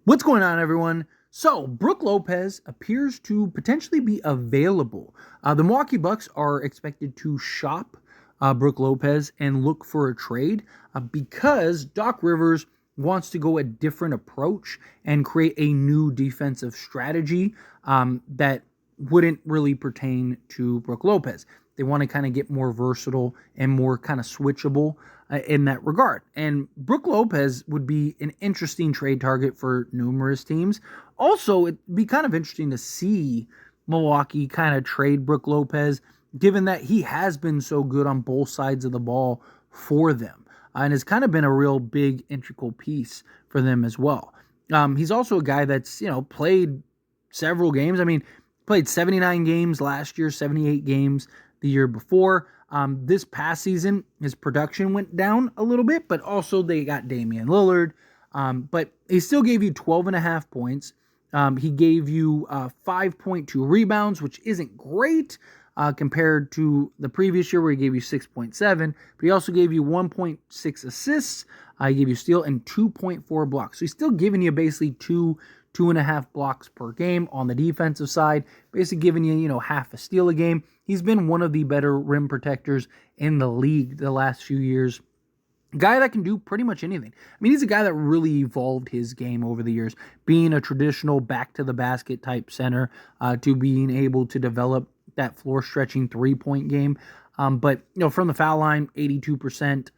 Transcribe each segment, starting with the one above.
What's going on, everyone? So, Brook Lopez appears to potentially be available. The Milwaukee Bucks are expected to shop Brook Lopez and look for a trade because Doc Rivers wants to go a different approach and create a new defensive strategy that wouldn't really pertain to Brook Lopez. They want to kind of get more versatile and more kind of switchable in that regard. And Brook Lopez would be an interesting trade target for numerous teams. Also, it'd be kind of interesting to see Milwaukee kind of trade Brook Lopez, given that he has been so good on both sides of the ball for them and has kind of been a real big integral piece for them as well. He's also a guy that's, played several games. I mean, played 79 games last year, 78 games the year before. This past season, his production went down a little bit, but also they got Damian Lillard. But he still gave you 12.5 points. He gave you 5.2 rebounds, which isn't great compared to the previous year where he gave you 6.7. But he also gave you 1.6 assists. He gave you steal and 2.4 blocks. So he's still giving you basically 2.5 blocks per game on the defensive side, basically giving you, half a steal a game. He's been one of the better rim protectors in the league the last few years. Guy that can do pretty much anything. I mean, he's a guy that really evolved his game over the years, being a traditional back-to-the-basket type center to being able to develop that floor-stretching three-point game. But, from the foul line, 82%.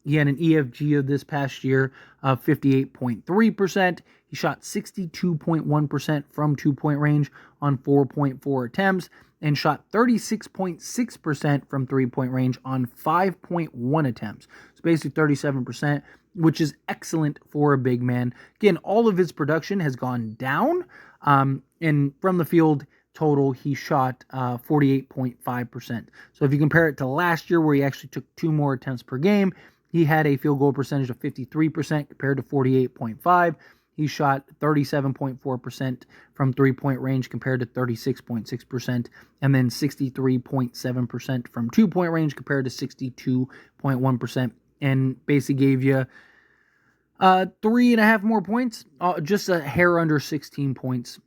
He had an EFG of this past year of 58.3%. He shot 62.1% from two-point range on 4.4 attempts and shot 36.6% from three-point range on 5.1 attempts. So basically 37%, which is excellent for a big man. Again, all of his production has gone down, and from the field total, he shot 48.5%. So if you compare it to last year where he actually took 2 more attempts per game, he had a field goal percentage of 53% compared to 48.5%. He shot 37.4% from three-point range compared to 36.6%, and then 63.7% from two-point range compared to 62.1%, and basically gave you 3.5 more points, just a hair under 16 points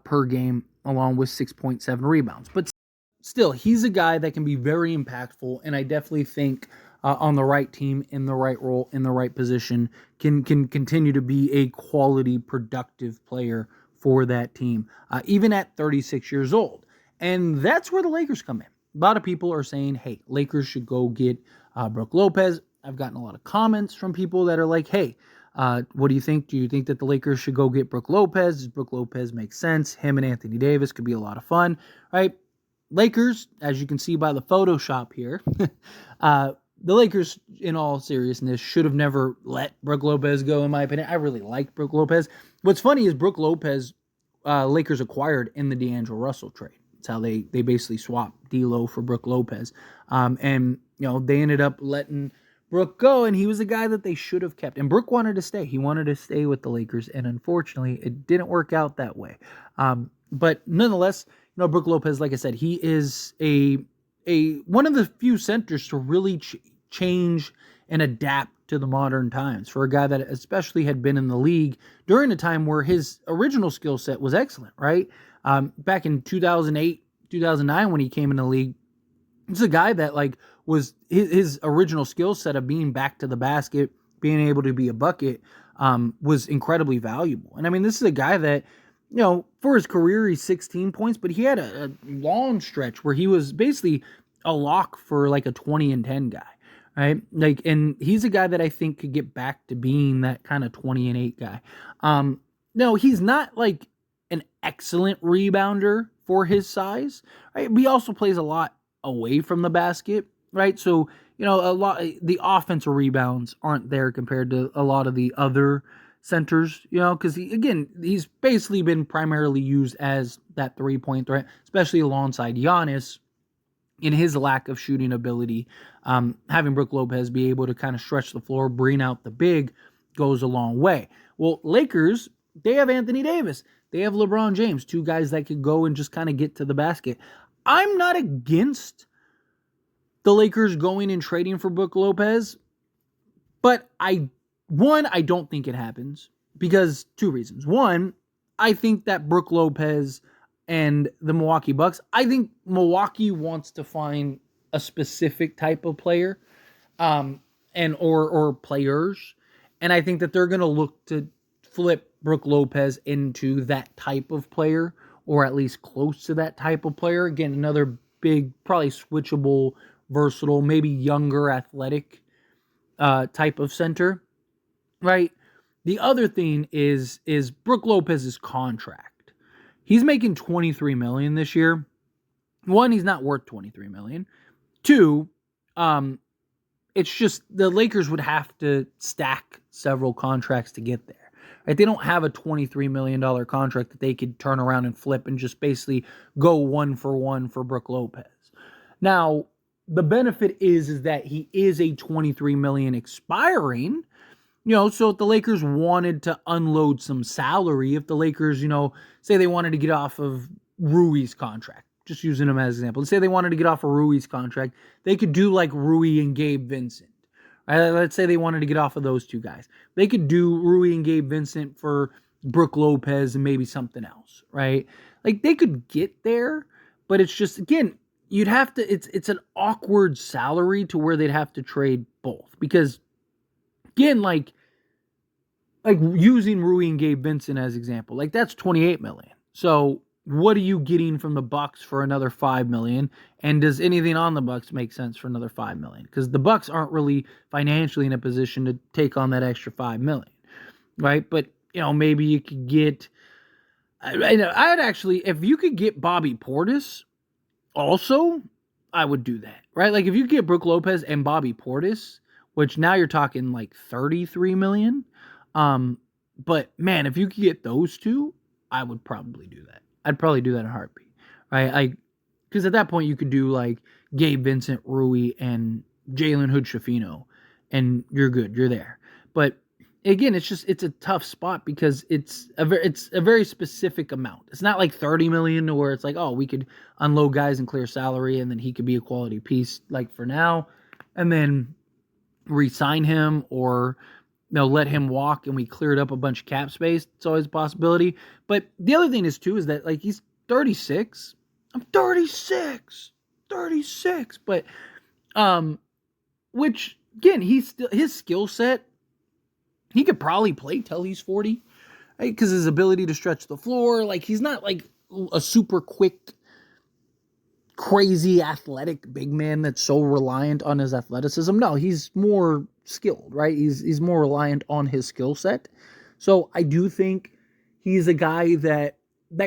per game, along with 6.7 rebounds. But still, he's a guy that can be very impactful, and I definitely think on the right team, in the right role, in the right position, can continue to be a quality, productive player for that team, even at 36 years old. And that's where the Lakers come in. A lot of people are saying, hey, Lakers should go get Brook Lopez. I've gotten a lot of comments from people that are like, hey, what do you think? Do you think that the Lakers should go get Brook Lopez? Does Brook Lopez make sense? Him and Anthony Davis could be a lot of fun, right? Lakers, as you can see by the Photoshop here, the Lakers, in all seriousness, should have never let Brook Lopez go, in my opinion. I really like Brook Lopez. What's funny is Brook Lopez, Lakers acquired in the D'Angelo Russell trade. That's how they basically swapped D'Lo for Brook Lopez. And, they ended up letting Brook go, and he was a guy that they should have kept. And Brook wanted to stay. He wanted to stay with the Lakers, and unfortunately, it didn't work out that way. But nonetheless, Brook Lopez, like I said, he is a one of the few centers to really change and adapt to the modern times, for a guy that especially had been in the league during a time where his original skill set was excellent, right? Back in 2008, 2009, when he came in the league, this is a guy that was his original skill set of being back to the basket, being able to be a bucket, was incredibly valuable. And I mean, this is a guy that, for his career, he's 16 points, but he had a long stretch where he was basically a lock for a 20 and 10 guy, right? And he's a guy that I think could get back to being that kind of 20 and 8 guy. No, he's not an excellent rebounder for his size, right? But he also plays a lot away from the basket, right? So, the offensive rebounds aren't there compared to a lot of the other centers, because he's basically been primarily used as that three-point threat, especially alongside Giannis in his lack of shooting ability. Having Brook Lopez be able to kind of stretch the floor, bring out the big, goes a long way. Well, Lakers, they have Anthony Davis. They have LeBron James, two guys that could go and just kind of get to the basket. I'm not against the Lakers going and trading for Brook Lopez, but I don't think it happens. because two reasons. One, I think that Brook Lopez and the Milwaukee Bucks, I think Milwaukee wants to find a specific type of player, and or players, and I think that they're going to look to flip Brook Lopez into that type of player, or at least close to that type of player. Again, another big, probably switchable, versatile, maybe younger, athletic type of center, right? The other thing is Brook Lopez's contract. He's making $23 million this year. One, he's not worth $23 million. Two, it's just the Lakers would have to stack several contracts to get there. Right? They don't have a $23 million contract that they could turn around and flip and just basically go 1-for-1 for Brook Lopez. Now, the benefit is that he is a $23 million expiring. So if the Lakers wanted to unload some salary, if the Lakers, say they wanted to get off of Rui's contract, just using him as an example. Let's say they wanted to get off of Rui's contract, they could do like Rui and Gabe Vincent. Right? Let's say they wanted to get off of those two guys. They could do Rui and Gabe Vincent for Brook Lopez and maybe something else, right? Like they could get there, but it's just, again, you'd have to, it's an awkward salary to where they'd have to trade both. Because, again, like using Rui and Gabe Vincent as example, like that's $28 million. So what are you getting from the Bucks for another $5 million? And does anything on the Bucks make sense for another $5 million? Because the Bucks aren't really financially in a position to take on that extra $5 million, right? But maybe you could get. I'd actually, if you could get Bobby Portis, also, I would do that, right? Like if you get Brook Lopez and Bobby Portis, which now you're talking like $33 million. But man, if you could get those two, I would probably do that. I'd probably do that in a heartbeat, right? Because at that point you could do like Gabe Vincent, Rui, and Jalen Hood-Schifino, and you're good. You're there. But again, it's a tough spot because it's a very specific amount. It's not like $30 million where it's like, oh, we could unload guys and clear salary, and then he could be a quality piece like for now, and then re-sign him or let him walk and we cleared up a bunch of cap space. It's always a possibility. But the other thing is too, is that like he's 36. I'm 36. But, which again, his skill set, he could probably play till he's 40, right? Because his ability to stretch the floor, like he's not like a super quick, crazy athletic big man that's so reliant on his athleticism. No, he's more skilled, right? He's more reliant on his skill set. So I do think he's a guy that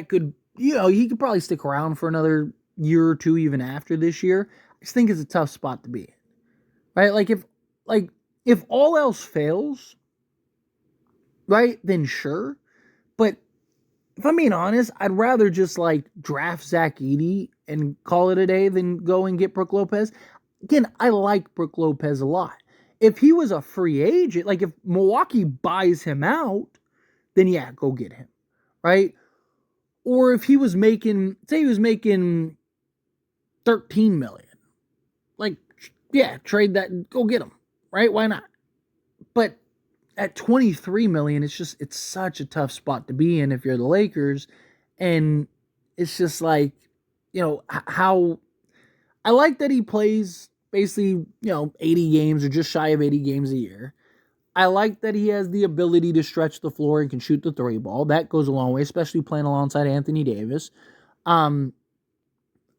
could, he could probably stick around for another year or two even after this year. I just think it's a tough spot to be in, right? Like if all else fails, right, then sure. But if I'm being honest, I'd rather just like draft Zach Edey and call it a day than go and get Brook Lopez. Again, I like Brook Lopez a lot. If he was a free agent, like if Milwaukee buys him out, then yeah, go get him, right? Or if he was making, say he was making $13 million, like, yeah, trade that and go get him, right? Why not? But at $23 million, it's such a tough spot to be in if you're the Lakers. And it's just like, how I like that he plays basically, 80 games or just shy of 80 games a year. I like that he has the ability to stretch the floor and can shoot the three ball. That goes a long way, especially playing alongside Anthony Davis. I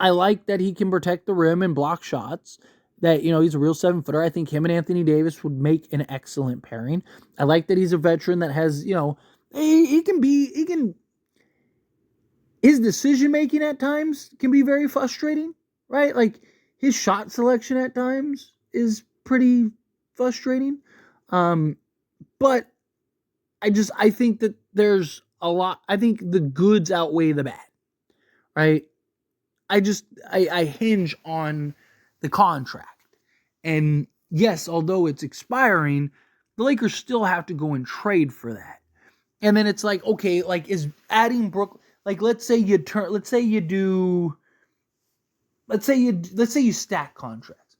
like that he can protect the rim and block shots. That, he's a real 7-footer. I think him and Anthony Davis would make an excellent pairing. I like that he's a veteran that has, his decision making at times can be very frustrating, right? Like his shot selection at times is pretty frustrating. But I think that there's a lot, I think the goods outweigh the bad, right? I hinge on the contract. And yes, although it's expiring, the Lakers still have to go and trade for that. And then it's like, okay, like is adding Brook, like let's say you stack contracts.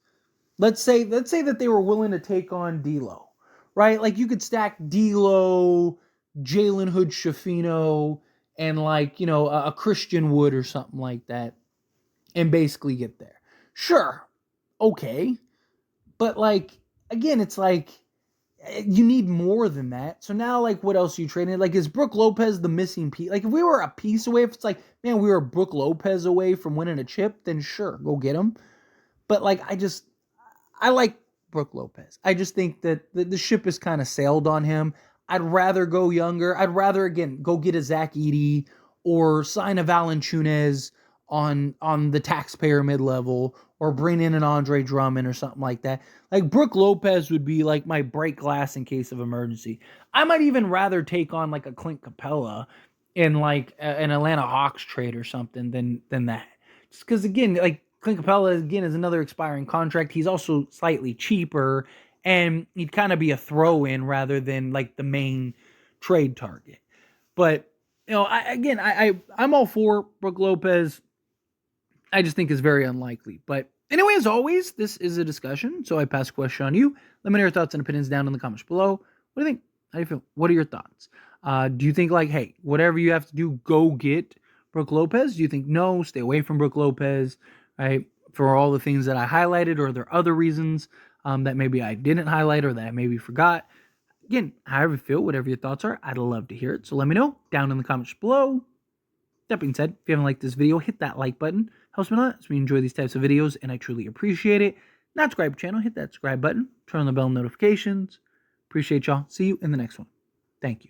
Let's say that they were willing to take on D'Lo, right? Like you could stack D'Lo, Jalen Hood Schifino and like, a Christian Wood or something like that and basically get there. Sure. Okay. But like, again, it's like you need more than that. So now, like, what else are you trading? Like, is Brook Lopez the missing piece? Like, if we were a piece away, if it's like, man, we were Brook Lopez away from winning a chip, then sure, go get him. But like, I like Brook Lopez. I just think that the ship has kind of sailed on him. I'd rather go younger. I'd rather, again, go get a Zach Edey or sign a Valanciunas on the taxpayer mid level, or bring in an Andre Drummond or something like that. Like, Brook Lopez would be like my break glass in case of emergency. I might even rather take on like a Clint Capella in like an Atlanta Hawks trade or something than that. Just because, again, like, Clint Capella, again, is another expiring contract. He's also slightly cheaper, and he'd kind of be a throw-in rather than like the main trade target. But, I'm all for Brook Lopez. I just think it's very unlikely. But anyway, as always, this is a discussion, so I pass the question on you. Let me know your thoughts and opinions down in the comments below. What do you think? How do you feel? What are your thoughts? Do you think, like, hey, whatever you have to do, go get Brook Lopez? Do you think no, stay away from Brook Lopez, right? For all the things that I highlighted, or are there other reasons that maybe I didn't highlight or that I maybe forgot? Again, however you feel, whatever your thoughts are, I'd love to hear it. So let me know down in the comments below. That being said, if you haven't liked this video, hit that like button. Helps me a lot as we enjoy these types of videos, and I truly appreciate it. Not subscribe to the channel, hit that subscribe button. Turn on the bell notifications. Appreciate y'all. See you in the next one. Thank you.